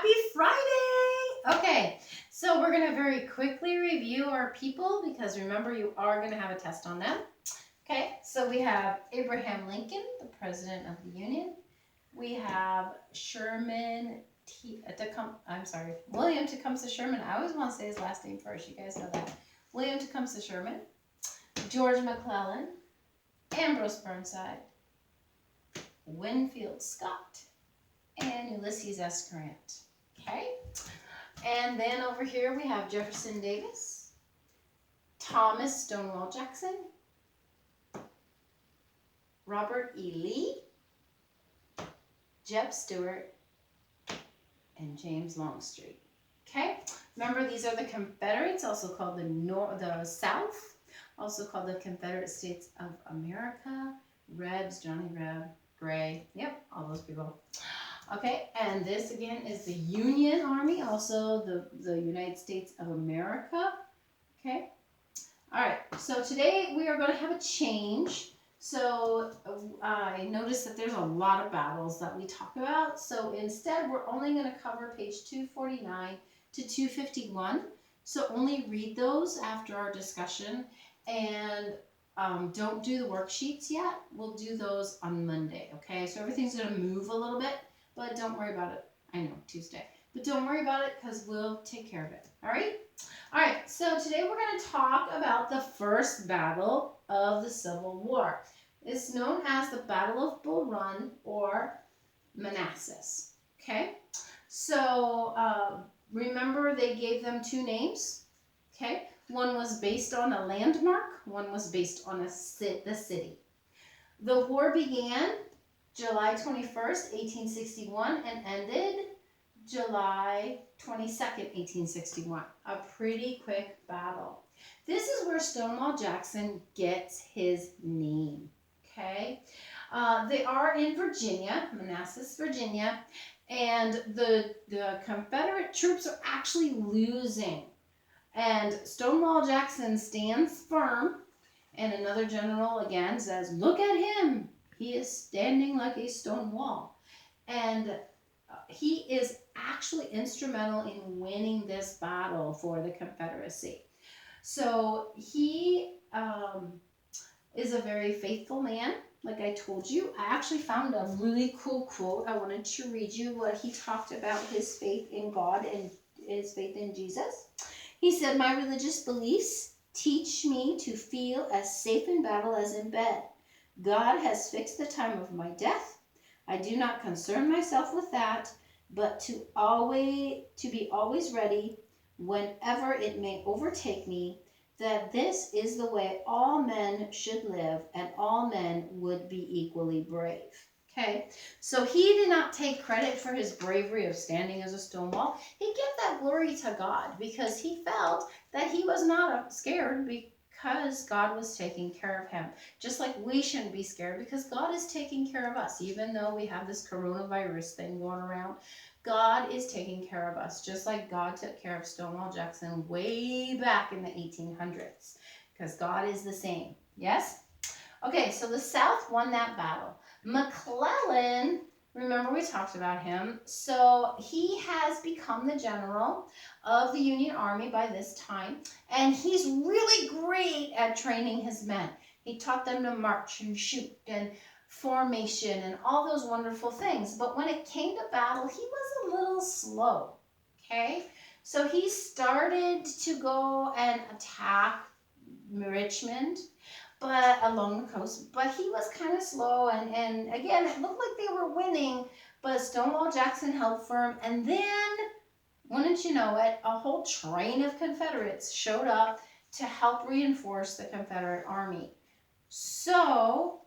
Happy Friday! Okay, so we're going to very quickly review our people because remember you are going to have a test on them. Okay, so we have Abraham Lincoln, the President of the Union. We have William Tecumseh Sherman. I always want to say his last name first. You guys know that. William Tecumseh Sherman, George McClellan, Ambrose Burnside, Winfield Scott, and Ulysses S. Grant. Okay, and then over here we have Jefferson Davis, Thomas Stonewall Jackson, Robert E. Lee, Jeb Stuart, and James Longstreet. Okay, remember these are the Confederates, also called the South, also called the Confederate States of America. Rebs, Johnny Reb, Gray, yep, all those people. Okay, and this again is the Union Army, also the United States of America. Okay, all right, so today we are going to have a change. So I noticed that there's a lot of battles that we talk about. So instead, we're only going to cover page 249 to 251. So only read those after our discussion, and don't do the worksheets yet. We'll do those on Monday, okay? So everything's going to move a little bit. But don't worry about it. I know, Tuesday. But don't worry about it because we'll take care of it. All right? All right, so today we're going to talk about the first battle of the Civil War. It's known as the Battle of Bull Run or Manassas. Okay? So remember they gave them two names. Okay? One was based on a landmark. One was based on the city. The war began July 21st, 1861, and ended July 22nd, 1861. A pretty quick battle. This is where Stonewall Jackson gets his name. Okay, they are in Virginia, Manassas, Virginia, and the Confederate troops are actually losing. And Stonewall Jackson stands firm, and another general again says, "Look at him. He is standing like a stone wall." And he is actually instrumental in winning this battle for the Confederacy. So he is a very faithful man, like I told you. I actually found a really cool quote. I wanted to read you what he talked about his faith in God and his faith in Jesus. He said, "My religious beliefs teach me to feel as safe in battle as in bed. God has fixed the time of my death. I do not concern myself with that, but to be always ready whenever it may overtake me, that this is the way all men should live, and all men would be equally brave." Okay, so he did not take credit for his bravery of standing as a stone wall. He gave that glory to God because he felt that he was not scared because God was taking care of him. Just like we shouldn't be scared because God is taking care of us. Even though we have this coronavirus thing going around, God is taking care of us, just like God took care of Stonewall Jackson way back in the 1800s, because God is the same. Yes? Okay, so the South won that battle. McClellan, remember we talked about him, so he has become the general of the Union Army by this time, and he's really great at training his men. He taught them to march and shoot and formation and all those wonderful things, but when it came to battle, he was a little slow. Okay, so he started to go and attack Richmond, but along the coast, but he was kind of slow, and again, it looked like they were winning, but Stonewall Jackson held firm, and then, wouldn't you know it, a whole train of Confederates showed up to help reinforce the Confederate Army. So,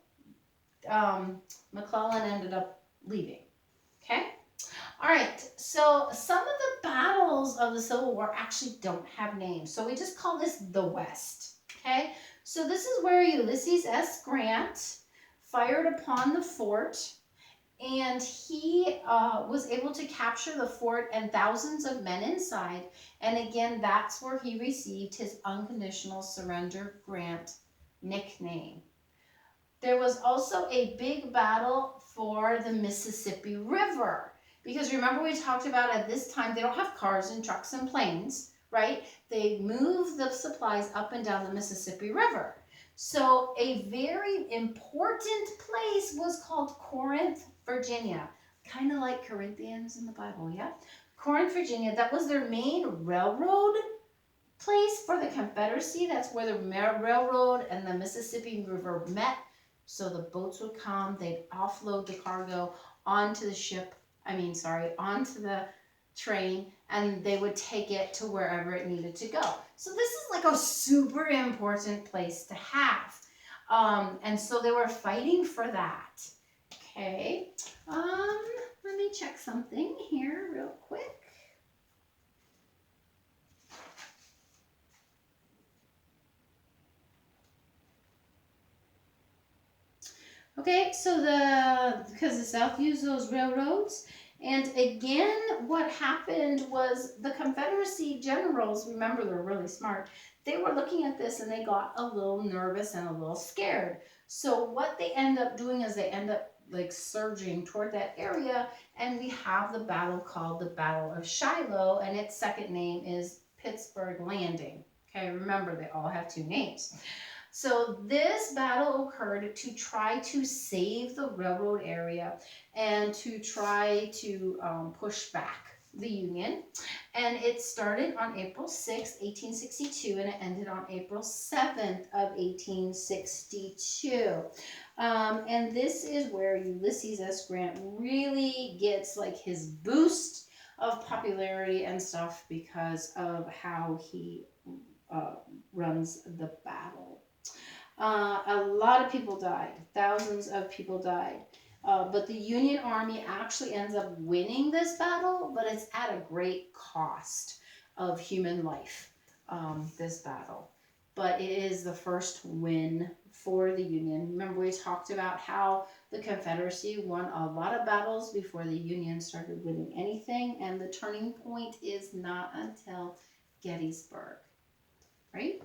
McClellan ended up leaving. Okay? All right, so some of the battles of the Civil War actually don't have names, so we just call this the West. Okay? So this is where Ulysses S. Grant fired upon the fort, and he was able to capture the fort and thousands of men inside. And again, that's where he received his Unconditional Surrender Grant nickname. There was also a big battle for the Mississippi River. Because remember we talked about at this time, they don't have cars and trucks and planes, right? They move the supplies up and down the Mississippi River. So a very important place was called Corinth, Virginia. Kind of like Corinthians in the Bible, yeah? Corinth, Virginia, that was their main railroad place for the Confederacy. That's where the railroad and the Mississippi River met. So the boats would come, they'd offload the cargo onto the onto the train, and they would take it to wherever it needed to go. So this is like a super important place to have. And so they were fighting for that. Okay. Let me check something here real quick. Okay, so because the South used those railroads, and again, what happened was the Confederacy generals, remember they're really smart, they were looking at this and they got a little nervous and a little scared. So what they end up doing is they end up like surging toward that area, and we have the battle called the Battle of Shiloh, and its second name is Pittsburgh Landing. Okay, remember they all have two names. So this battle occurred to try to save the railroad area and to try to push back the Union. And it started on April 6, 1862, and it ended on April 7th of 1862. And this is where Ulysses S. Grant really gets like his boost of popularity and stuff because of how he runs the battle. A lot of people died. Thousands of people died. But the Union Army actually ends up winning this battle, but it's at a great cost of human life, this battle. But it is the first win for the Union. Remember we talked about how the Confederacy won a lot of battles before the Union started winning anything, and the turning point is not until Gettysburg, right?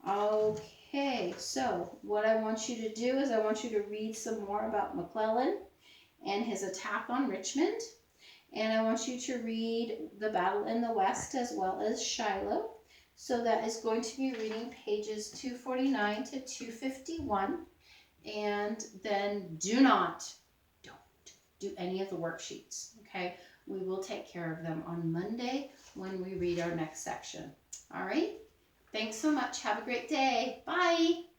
Okay, so what I want you to do is I want you to read some more about McClellan and his attack on Richmond. And I want you to read the battle in the West as well as Shiloh. So that is going to be reading pages 249 to 251. And then don't do any of the worksheets, okay? We will take care of them on Monday when we read our next section. All right? Thanks so much. Have a great day. Bye.